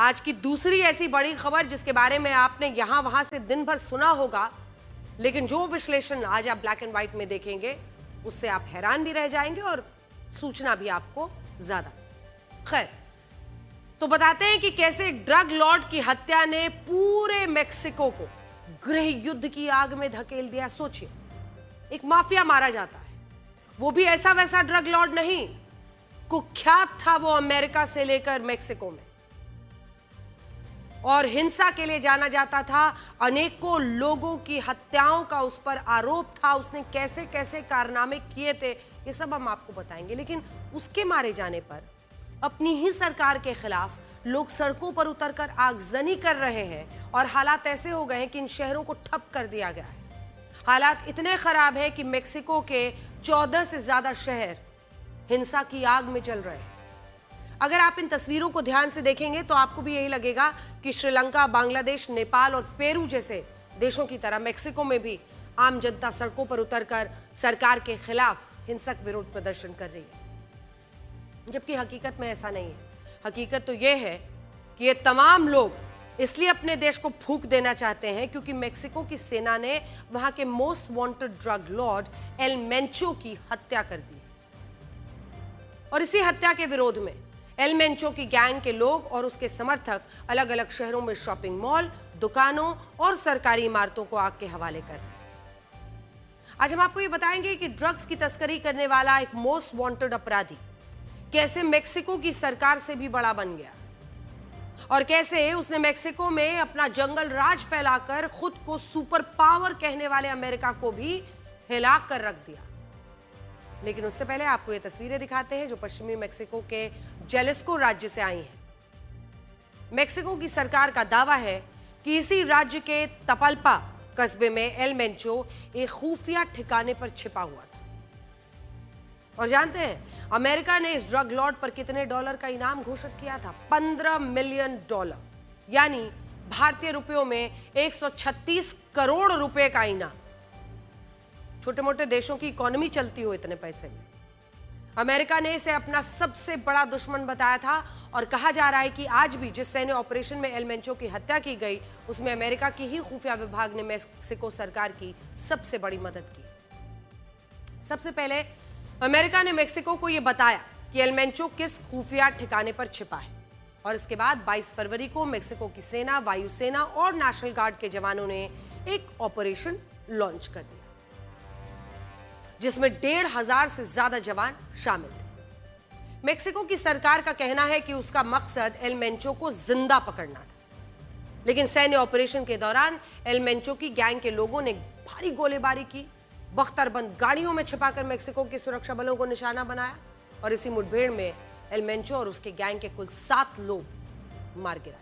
आज की दूसरी ऐसी बड़ी खबर जिसके बारे में आपने यहां वहां से दिन भर सुना होगा, लेकिन जो विश्लेषण आज आप ब्लैक एंड व्हाइट में देखेंगे उससे आप हैरान भी रह जाएंगे और सूचना भी आपको ज्यादा। खैर, तो बताते हैं कि कैसे एक ड्रग लॉर्ड की हत्या ने पूरे मेक्सिको को गृह युद्ध की आग में धकेल दिया। सोचिए, एक माफिया मारा जाता है, वो भी ऐसा वैसा ड्रग लॉर्ड नहीं, कुख्यात था वो अमेरिका से लेकर मेक्सिको में, और हिंसा के लिए जाना जाता था। अनेकों लोगों की हत्याओं का उस पर आरोप था। उसने कैसे कैसे कारनामे किए थे ये सब हम आपको बताएंगे। लेकिन उसके मारे जाने पर अपनी ही सरकार के खिलाफ लोग सड़कों पर उतरकर आगजनी कर रहे हैं और हालात ऐसे हो गए हैं कि इन शहरों को ठप कर दिया गया है। हालात इतने खराब है कि मेक्सिको के 14 से ज्यादा शहर हिंसा की आग में जल रहे हैं। अगर आप इन तस्वीरों को ध्यान से देखेंगे तो आपको भी यही लगेगा कि श्रीलंका, बांग्लादेश, नेपाल और पेरू जैसे देशों की तरह मेक्सिको में भी आम जनता सड़कों पर उतरकर सरकार के खिलाफ हिंसक विरोध प्रदर्शन कर रही है, जबकि हकीकत में ऐसा नहीं है। हकीकत तो यह है कि ये तमाम लोग इसलिए अपने देश को फूंक देना चाहते हैं क्योंकि मेक्सिको की सेना ने वहां के most wanted drug Lord El Mencho की हत्या कर दी, और इसी हत्या के विरोध में एल मेंचो की गैंग के लोग और उसके समर्थक अलग अलग शहरों में शॉपिंग मॉल, दुकानों और सरकारी इमारतों को आग के हवाले कर रहे हैं। आज हम आपको ये बताएंगे कि ड्रग्स की तस्करी करने वाला एक मोस्ट वांटेड अपराधी कैसे मेक्सिको की सरकार से भी बड़ा बन गया, और कैसे उसने मेक्सिको में अपना जंगल राज फैलाकर खुद को सुपर पावर कहने वाले अमेरिका को भी हिला कर रख दिया। लेकिन उससे पहले आपको ये तस्वीरें दिखाते हैं जो पश्चिमी मेक्सिको के जेलिस्को राज्य से आई हैं। मेक्सिको की सरकार का दावा है कि इसी राज्य के तपल्पा कस्बे में एल मेंचो एक खुफिया ठिकाने पर छिपा हुआ था। और जानते हैं अमेरिका ने इस ड्रग लॉर्ड पर कितने डॉलर का इनाम घोषित किया था? $15 मिलियन, यानी भारतीय रुपयों में 136 करोड़ रुपए का इनाम। छोटे मोटे देशों की इकोनॉमी चलती हो इतने पैसे में। अमेरिका ने इसे अपना सबसे बड़ा दुश्मन बताया था, और कहा जा रहा है कि आज भी जिस सैन्य ऑपरेशन में एल मेंचो की हत्या की गई उसमें अमेरिका की ही खुफिया विभाग ने मेक्सिको सरकार की सबसे बड़ी मदद की। सबसे पहले अमेरिका ने मेक्सिको को यह बताया कि एल मेंचो किस खुफिया ठिकाने पर छिपा है, और इसके बाद 22 फरवरी को मेक्सिको की सेना, वायुसेना और नेशनल गार्ड के जवानों ने एक ऑपरेशन लॉन्च कर दिया जिसमें 1,500 से ज्यादा जवान शामिल थे। मेक्सिको की सरकार का कहना है कि उसका मकसद एल मेंचो को जिंदा पकड़ना था, लेकिन सैन्य ऑपरेशन के दौरान एल मेंचो की गैंग के लोगों ने भारी गोलीबारी की, बख्तरबंद गाड़ियों में छिपाकर मेक्सिको के सुरक्षा बलों को निशाना बनाया, और इसी मुठभेड़ में एल मेंचो और उसके गैंग के कुल 7 लोग मार गिराए गए।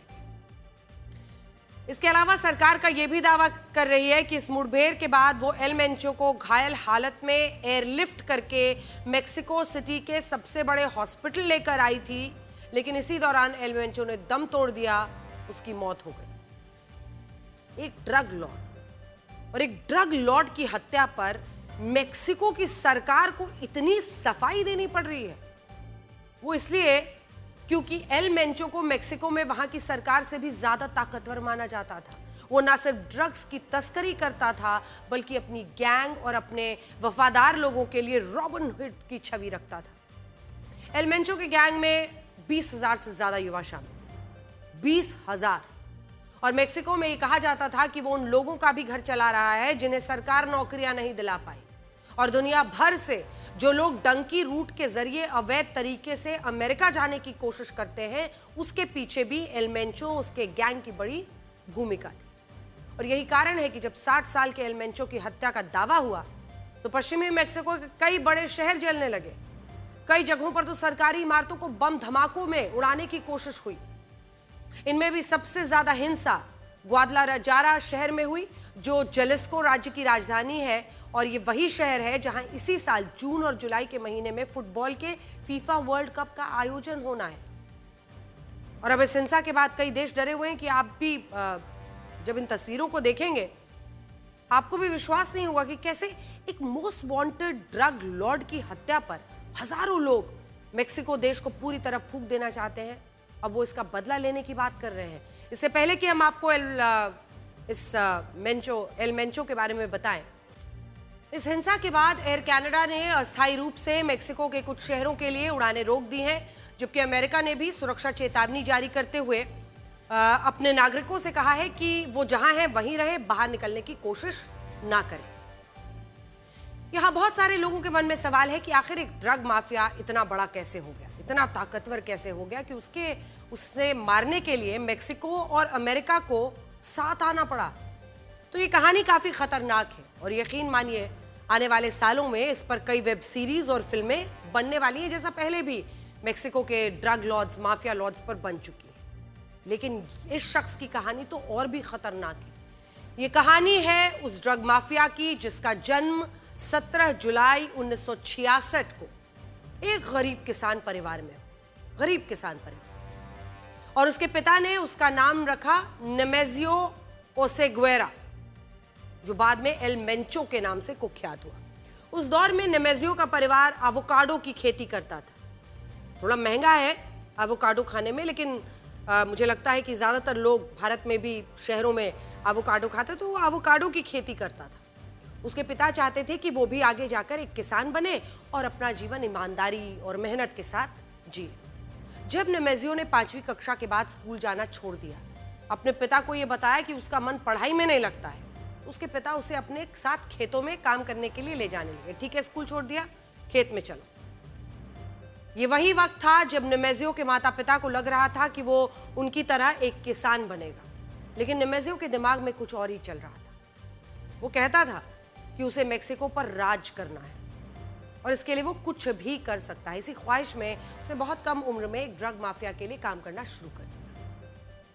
इसके अलावा सरकार का यह भी दावा कर रही है कि इस मुठभेड़ के बाद वो एल मेंचो को घायल हालत में एयरलिफ्ट करके मेक्सिको सिटी के सबसे बड़े हॉस्पिटल लेकर आई थी, लेकिन इसी दौरान एल मेंचो ने दम तोड़ दिया, उसकी मौत हो गई। एक ड्रग लॉर्ड और एक ड्रग लॉर्ड की हत्या पर मेक्सिको की सरकार को इतनी सफाई देनी पड़ रही है, वो इसलिए क्योंकि एल मेंचो को मेक्सिको में वहां की सरकार से भी ज्यादा ताकतवर माना जाता था। वो ना सिर्फ ड्रग्स की तस्करी करता था बल्कि अपनी गैंग और अपने वफादार लोगों के लिए रॉबिन हुड की छवि रखता था। एल मेंचो के गैंग में 20,000 से ज्यादा युवा शामिल थे, 20,000। और मेक्सिको में ये कहा जाता था कि वो उन लोगों का भी घर चला रहा है जिन्हें सरकार नौकरियां नहीं दिला पाई, और दुनिया भर से जो लोग डंकी रूट के जरिए अवैध तरीके से अमेरिका जाने की कोशिश करते हैं उसके पीछे भी एल मेंचो, उसके गैंग की बड़ी भूमिका थी। और यही कारण है कि जब 60 साल के एल मेंचो की हत्या का दावा हुआ तो पश्चिमी मेक्सिको के कई बड़े शहर जलने लगे। कई जगहों पर तो सरकारी इमारतों को बम धमाकों में उड़ाने की कोशिश हुई। इनमें भी सबसे ज्यादा हिंसा ग्वादलाजारा शहर में हुई, जो जेलिस्को राज्य की राजधानी है, और ये वही शहर है जहां इसी साल जून और जुलाई के महीने में फुटबॉल के फीफा वर्ल्ड कप का आयोजन होना है। और अब इस हिंसा के बाद कई देश डरे हुए हैं कि आप भी जब इन तस्वीरों को देखेंगे आपको भी विश्वास नहीं होगा कि कैसे एक मोस्ट वांटेड ड्रग लॉर्ड की हत्या पर हजारों लोग मेक्सिको देश को पूरी तरह फूंक देना चाहते हैं। अब वो इसका बदला लेने की बात कर रहे हैं। इससे पहले कि हम आपको एल मेंचो के बारे में बताएं, इस हिंसा के बाद एयर कनाडा ने अस्थायी रूप से मेक्सिको के कुछ शहरों के लिए उड़ानें रोक दी हैं, जबकि अमेरिका ने भी सुरक्षा चेतावनी जारी करते हुए अपने नागरिकों से कहा है कि वो जहां हैं वहीं रहे, बाहर निकलने की कोशिश ना करें। यहां बहुत सारे लोगों के मन में सवाल है कि आखिर एक ड्रग माफिया इतना बड़ा कैसे हो गया, इतना ताकतवर कैसे हो गया कि उससे मारने के लिए मेक्सिको और अमेरिका को साथ आना पड़ा। तो ये कहानी काफी खतरनाक है और यकीन मानिए आने वाले सालों में इस पर कई वेब सीरीज और फिल्में बनने वाली हैं, जैसा पहले भी मेक्सिको के ड्रग लॉर्ड्स, माफिया लॉर्ड्स पर बन चुकी है। लेकिन इस शख्स की कहानी तो और भी खतरनाक है। ये कहानी है उस ड्रग माफिया की जिसका जन्म 17 जुलाई 1966 को एक गरीब किसान परिवार में हो, गरीब किसान परिवार, और उसके पिता ने उसका नाम रखा नेमेजियो ओसेगुएरा, जो बाद में एल मेंचो के नाम से कुख्यात हुआ। उस दौर में नेमेजियो का परिवार एवोकाडो की खेती करता था। थोड़ा महंगा है एवोकाडो खाने में, लेकिन मुझे लगता है कि ज़्यादातर लोग भारत में भी शहरों में एवोकाडो खाते, तो वो एवोकाडो की खेती करता था। उसके पिता चाहते थे कि वो भी आगे जाकर एक किसान बने और अपना जीवन ईमानदारी और मेहनत के साथ जिए। जब नेमेजियो ने 5वीं कक्षा के बाद स्कूल जाना छोड़ दिया, अपने पिता को ये बताया कि उसका मन पढ़ाई में नहीं लगता है, उसके पिता उसे अपने साथ खेतों में काम करने के लिए ले जाने लगे। ठीक है, स्कूल छोड़ दिया, खेत में चलो। ये वही वक्त था जब नेमेजियो के माता पिता को लग रहा था कि वो उनकी तरह एक किसान बनेगा, लेकिन नेमेजियो के दिमाग में कुछ और ही चल रहा था। वो कहता था कि उसे मेक्सिको पर राज करना है और इसके लिए वो कुछ भी कर सकता है। इसी ख्वाहिश में उसे बहुत कम उम्र में एक ड्रग माफिया के लिए काम करना शुरू कर दिया,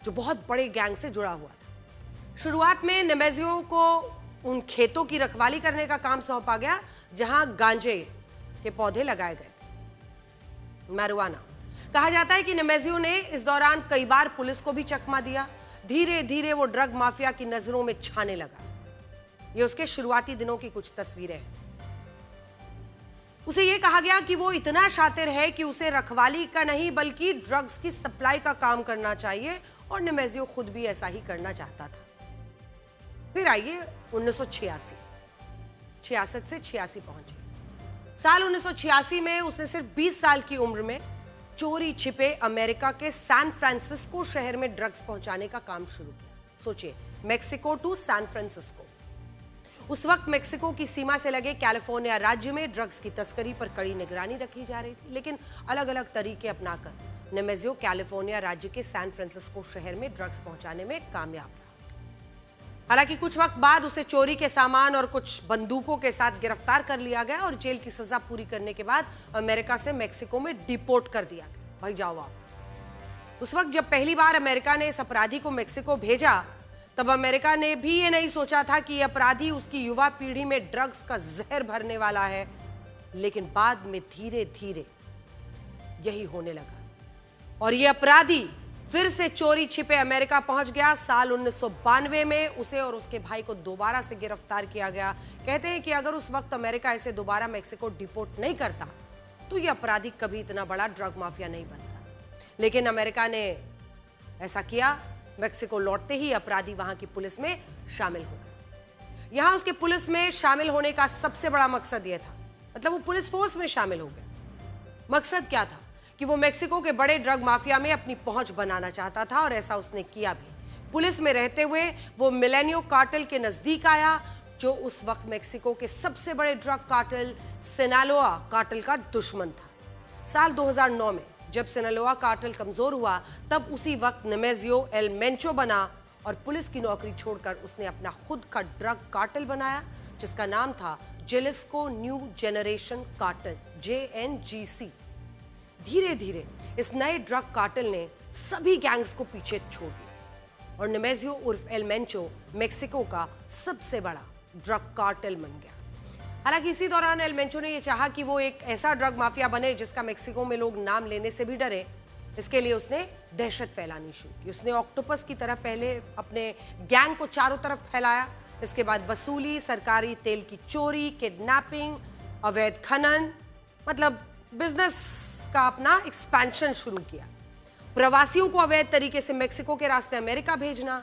जो बहुत बड़े गैंग से जुड़ा हुआ था। शुरुआत में नेमेजियो को उन खेतों की रखवाली करने का काम सौंपा गया जहां गांजे के पौधे लगाए गए थे, मैरिजुआना। कहा जाता है कि नेमेजियो ने इस दौरान कई बार पुलिस को भी चकमा दिया। धीरे धीरे वो ड्रग माफिया की नजरों में छाने लगा। ये उसके शुरुआती दिनों की कुछ तस्वीरें हैं। उसे ये कहा गया कि वो इतना शातिर है कि उसे रखवाली का नहीं बल्कि ड्रग्स की सप्लाई का काम करना चाहिए, और नेमेजियो खुद भी ऐसा ही करना चाहता था। फिर आइए 1966, 66 से 86 पहुंचे। साल 1986 में उसने सिर्फ 20 साल की उम्र में चोरी छिपे अमेरिका के सैन फ्रांसिस्को शहर में ड्रग्स पहुंचाने का काम शुरू किया। सोचिए, मेक्सिको टू सैन फ्रांसिस्को। उस वक्त मेक्सिको की सीमा से लगे कैलिफोर्निया राज्य में ड्रग्स की तस्करी पर कड़ी निगरानी रखी जा रही थी, लेकिन अलग अलग तरीके अपनाकर नेमेजियो कैलिफोर्निया राज्य के सैन फ्रांसिस्को शहर में ड्रग्स पहुंचाने में कामयाब रहा। हालांकि कुछ वक्त बाद उसे चोरी के सामान और कुछ बंदूकों के साथ गिरफ्तार कर लिया गया और जेल की सजा पूरी करने के बाद अमेरिका से मेक्सिको में डिपोर्ट कर दिया गया। भाई जाओ वापस। उस वक्त जब पहली बार अमेरिका ने इस अपराधी को मेक्सिको भेजा, तब अमेरिका ने भी ये नहीं सोचा था कि यह अपराधी उसकी युवा पीढ़ी में ड्रग्स का जहर भरने वाला है। लेकिन बाद में धीरे धीरे यही होने लगा और यह अपराधी फिर से चोरी छिपे अमेरिका पहुंच गया। साल 1992 में उसे और उसके भाई को दोबारा से गिरफ्तार किया गया। कहते हैं कि अगर उस वक्त अमेरिका इसे दोबारा मेक्सिको डिपोर्ट नहीं करता तो यह अपराधी कभी इतना बड़ा ड्रग माफिया नहीं बनता। लेकिन अमेरिका ने ऐसा किया। मेक्सिको लौटते ही अपराधी वहां की पुलिस में शामिल हो गया। यहां उसके पुलिस में शामिल होने का सबसे बड़ा मकसद यह था, मतलब वो पुलिस फोर्स में शामिल हो गया। मकसद क्या था कि वो मेक्सिको के बड़े ड्रग माफिया में अपनी पहुंच बनाना चाहता था, और ऐसा उसने किया भी। पुलिस में रहते हुए वो मिलेनियो कार्टेल के नजदीक आया, जो उस वक्त मेक्सिको के सबसे बड़े ड्रग कार्टेल सिनालोआ कार्टेल का दुश्मन था। साल 2009 में जब सिनालोआ कार्टेल कमजोर हुआ, तब उसी वक्त नेमेजियो एल मेंचो बना और पुलिस की नौकरी छोड़कर उसने अपना खुद का ड्रग कार्टेल बनाया, जिसका नाम था जेलिस्को न्यू जेनरेशन कार्टेल, JNGC। धीरे धीरे इस नए ड्रग कार्टेल ने सभी गैंग्स को पीछे छोड़ दिया और नेमेजियो उर्फ एल मेंचो मेक्सिको का सबसे बड़ा ड्रग कार्टेल बन गया। हालांकि इसी दौरान एल मेंचो ने यह चाहा कि वो एक ऐसा ड्रग माफिया बने जिसका मेक्सिको में लोग नाम लेने से भी डरे। इसके लिए उसने दहशत फैलानी शुरू की। उसने ऑक्टोपस की तरह पहले अपने गैंग को चारों तरफ फैलाया। इसके बाद वसूली, सरकारी तेल की चोरी, किडनैपिंग, अवैध खनन, मतलब बिजनेस का अपना एक्सपेंशन शुरू किया। प्रवासियों को अवैध तरीके से मेक्सिको के रास्ते अमेरिका भेजना,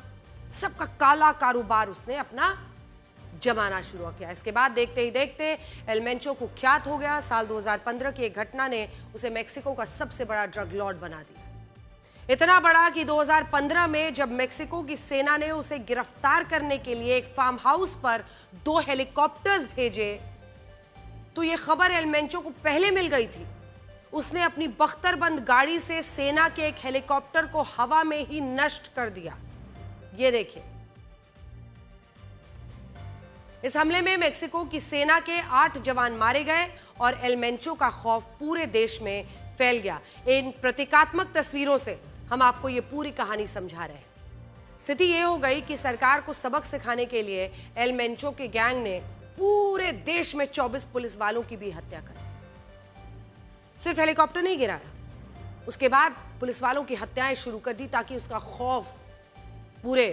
सबका काला कारोबार उसने अपना जमाना शुरू किया। इसके बाद देखते ही देखते एल मेंचो कुख्यात हो गया। साल 2015 की एक घटना ने उसे मेक्सिको का सबसे बड़ा ड्रग लॉर्ड बना दिया। इतना बड़ा कि 2015 में जब मेक्सिको की सेना ने उसे गिरफ्तार करने के लिए एक फार्म हाउस पर 2 हेलीकॉप्टर्स भेजे, तो यह खबर एल मेंचो को पहले मिल गई थी। उसने अपनी बख्तरबंद गाड़ी से सेना के एक हेलीकॉप्टर को हवा में ही नष्ट कर दिया। ये देखिए, इस हमले में मेक्सिको की सेना के 8 जवान मारे गए और एल मेंचो का खौफ पूरे देश में फैल गया। इन प्रतीकात्मक तस्वीरों से हम आपको ये पूरी कहानी समझा रहे हैं। स्थिति ये हो गई कि सरकार को सबक सिखाने के लिए एल मेंचो के गैंग ने पूरे देश में 24 पुलिस वालों की भी हत्या कर दी। सिर्फ हेलीकॉप्टर नहीं गिराया, उसके बाद पुलिस वालों की हत्याएं शुरू कर दी ताकि उसका खौफ पूरे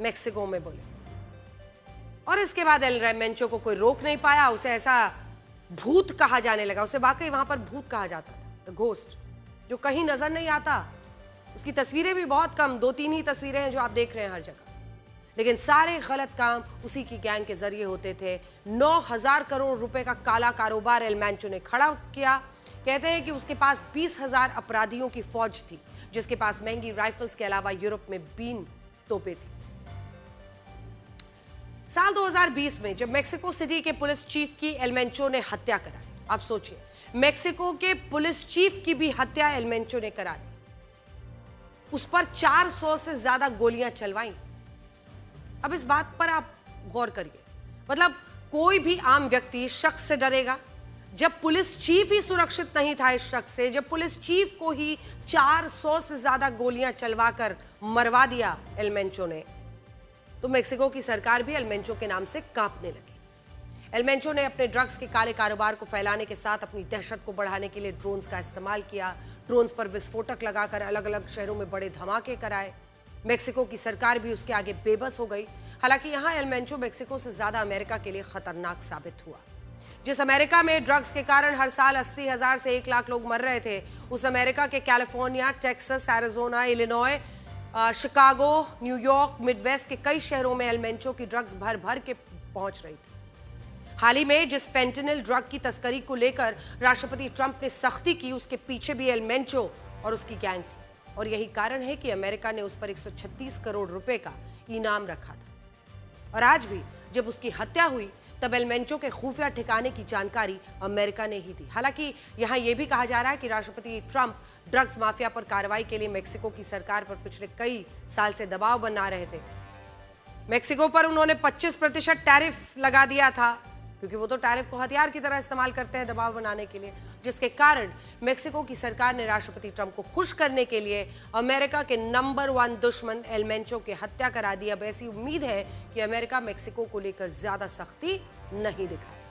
मेक्सिको में बोले। और इसके बाद एल मेंचो को कोई रोक नहीं पाया। उसे ऐसा भूत कहा जाने लगा। उसे वाकई वहां पर भूत कहा जाता था, द घोस्ट, जो कहीं नजर नहीं आता। उसकी तस्वीरें भी बहुत कम, 2-3 ही तस्वीरें हैं जो आप देख रहे हैं हर जगह, लेकिन सारे गलत काम उसी की गैंग के जरिए होते थे। 9,000 करोड़ रुपए का काला कारोबार एल मेंचो ने खड़ा किया। कहते हैं कि उसके पास 20,000 अपराधियों की फौज थी, जिसके पास महंगी राइफल्स के अलावा यूरोप में बीन तोपें थी। साल 2020 में जब मेक्सिको सिटी के पुलिस चीफ की एल मेंचो ने हत्या कराई, आप सोचिए, मेक्सिको के पुलिस चीफ की भी हत्या एल मेंचो ने करा दी। उस पर 400 से ज्यादा गोलियां चलवाई। अब इस बात पर आप गौर करिए, मतलब कोई भी आम व्यक्ति शख्स से डरेगा? जब पुलिस चीफ ही सुरक्षित नहीं था इस शख्स से, जब पुलिस चीफ को ही 400 से ज्यादा गोलियां चलवाकर मरवा दिया एल मेंचो ने, तो मेक्सिको की सरकार भी एल मेंचो के नाम से कांपने लगी। एल मेंचो ने अपने ड्रग्स के काले कारोबार को फैलाने के साथ अपनी दहशत को बढ़ाने के लिए ड्रोन्स का इस्तेमाल किया। ड्रोन्स पर विस्फोटक लगाकर अलग अलग शहरों में बड़े धमाके कराए। मेक्सिको की सरकार भी उसके आगे बेबस हो गई। हालांकि यहाँ एल मेंचो मेक्सिको से ज्यादा अमेरिका के लिए खतरनाक साबित हुआ। जिस अमेरिका में ड्रग्स के कारण हर साल 80,000 से 1 लाख लोग मर रहे थे, उस अमेरिका के California, Texas, Arizona, Illinois, Chicago, New York, Midwest के कई शहरों में एल मेंचो की ड्रग्स भर भर के पहुंच रही थी। हाल ही में जिस फेंटेनिल ड्रग की तस्करी को लेकर राष्ट्रपति ट्रंप ने सख्ती की, उसके पीछे भी एल मेंचो और उसकी गैंग थी। और यही कारण है कि अमेरिका ने उस पर 136 करोड़ रुपए का इनाम रखा था। और आज भी जब उसकी हत्या हुई, तब एल मेंचो के खुफिया ठिकाने की जानकारी अमेरिका ने ही दी। हालांकि यहां यह भी कहा जा रहा है कि राष्ट्रपति ट्रंप ड्रग्स माफिया पर कार्रवाई के लिए मेक्सिको की सरकार पर पिछले कई साल से दबाव बना रहे थे। मेक्सिको पर उन्होंने 25% टैरिफ लगा दिया था, क्योंकि वो तो टैरिफ को हथियार की तरह इस्तेमाल करते हैं दबाव बनाने के लिए, जिसके कारण मेक्सिको की सरकार ने राष्ट्रपति ट्रंप को खुश करने के लिए अमेरिका के नंबर 1 दुश्मन एल मेंचो की हत्या करा दी। अब ऐसी उम्मीद है कि अमेरिका मेक्सिको को लेकर ज्यादा सख्ती नहीं दिखाए।